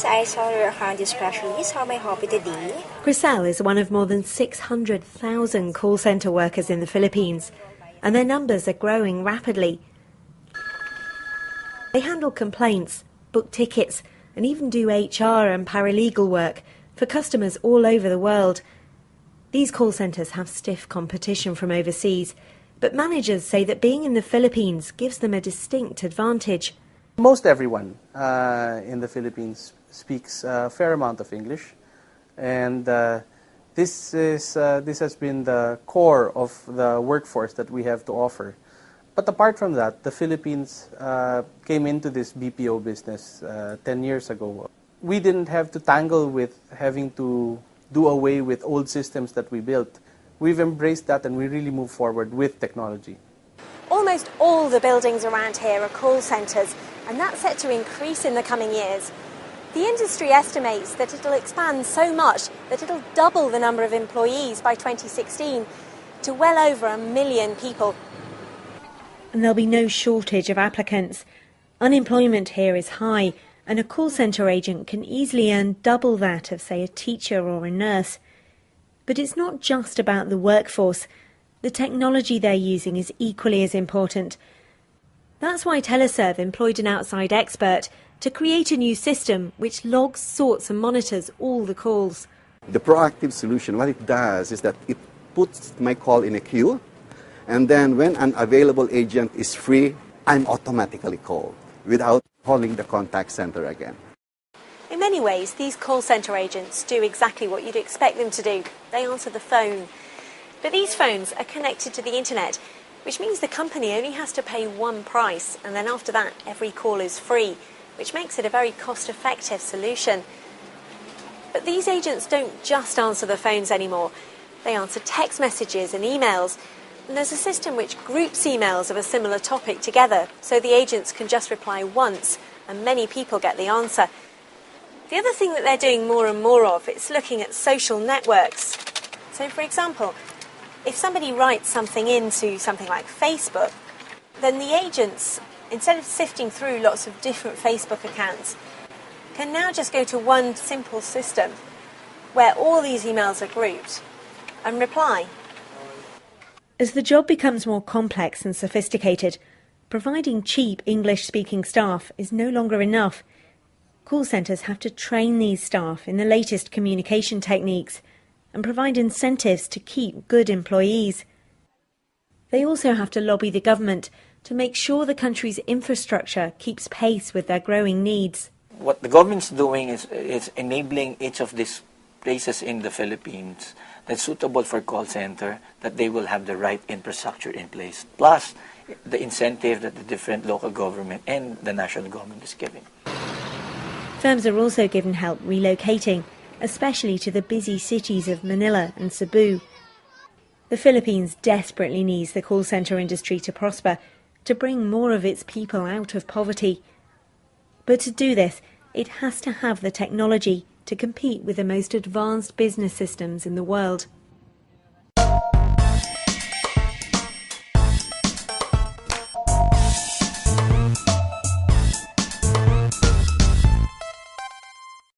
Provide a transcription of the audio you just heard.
I saw your account this press release. How may I help you today? Crisel is one of more than 600,000 call centre workers in the Philippines, and their numbers are growing rapidly. They handle complaints, book tickets, and even do HR and paralegal work for customers all over the world. These call centres have stiff competition from overseas, but managers say that being in the Philippines gives them a distinct advantage. Most everyone in the Philippines speaks a fair amount of English, and this has been the core of the workforce that we have to offer. But apart from that, the Philippines came into this BPO business 10 years ago. We didn't have to tangle with having to do away with old systems that we built. We've embraced that and we really move forward with technology. Almost all the buildings around here are call centres, and that's set to increase in the coming years. The industry estimates that it'll expand so much that it'll double the number of employees by 2016 to well over 1 million people. And there'll be no shortage of applicants. Unemployment here is high, and a call centre agent can easily earn double that of, say, a teacher or a nurse. But it's not just about the workforce. The technology they're using is equally as important. That's why Teleserve employed an outside expert to create a new system which logs, sorts and monitors all the calls. The proactive solution, what it does is that it puts my call in a queue, and then when an available agent is free, I'm automatically called without calling the contact center again. In many ways, these call centre agents do exactly what you'd expect them to do. They answer the phone. But these phones are connected to the internet, which means the company only has to pay one price, and then after that, every call is free, which makes it a very cost-effective solution. But these agents don't just answer the phones anymore. They answer text messages and emails, and there's a system which groups emails of a similar topic together, so the agents can just reply once, and many people get the answer. The other thing that they're doing more and more of is looking at social networks. So, for example, if somebody writes something into something like Facebook, then the agents, instead of sifting through lots of different Facebook accounts, can now just go to one simple system where all these emails are grouped and reply. As the job becomes more complex and sophisticated, providing cheap English-speaking staff is no longer enough. Call centres have to train these staff in the latest communication techniques and provide incentives to keep good employees. They also have to lobby the government to make sure the country's infrastructure keeps pace with their growing needs. What the government's doing is enabling each of these places in the Philippines that's suitable for call center, that they will have the right infrastructure in place, plus the incentive that the different local government and the national government is giving. Firms are also given help relocating, especially to the busy cities of Manila and Cebu. The Philippines desperately needs the call centre industry to prosper, to bring more of its people out of poverty. But to do this, it has to have the technology to compete with the most advanced business systems in the world.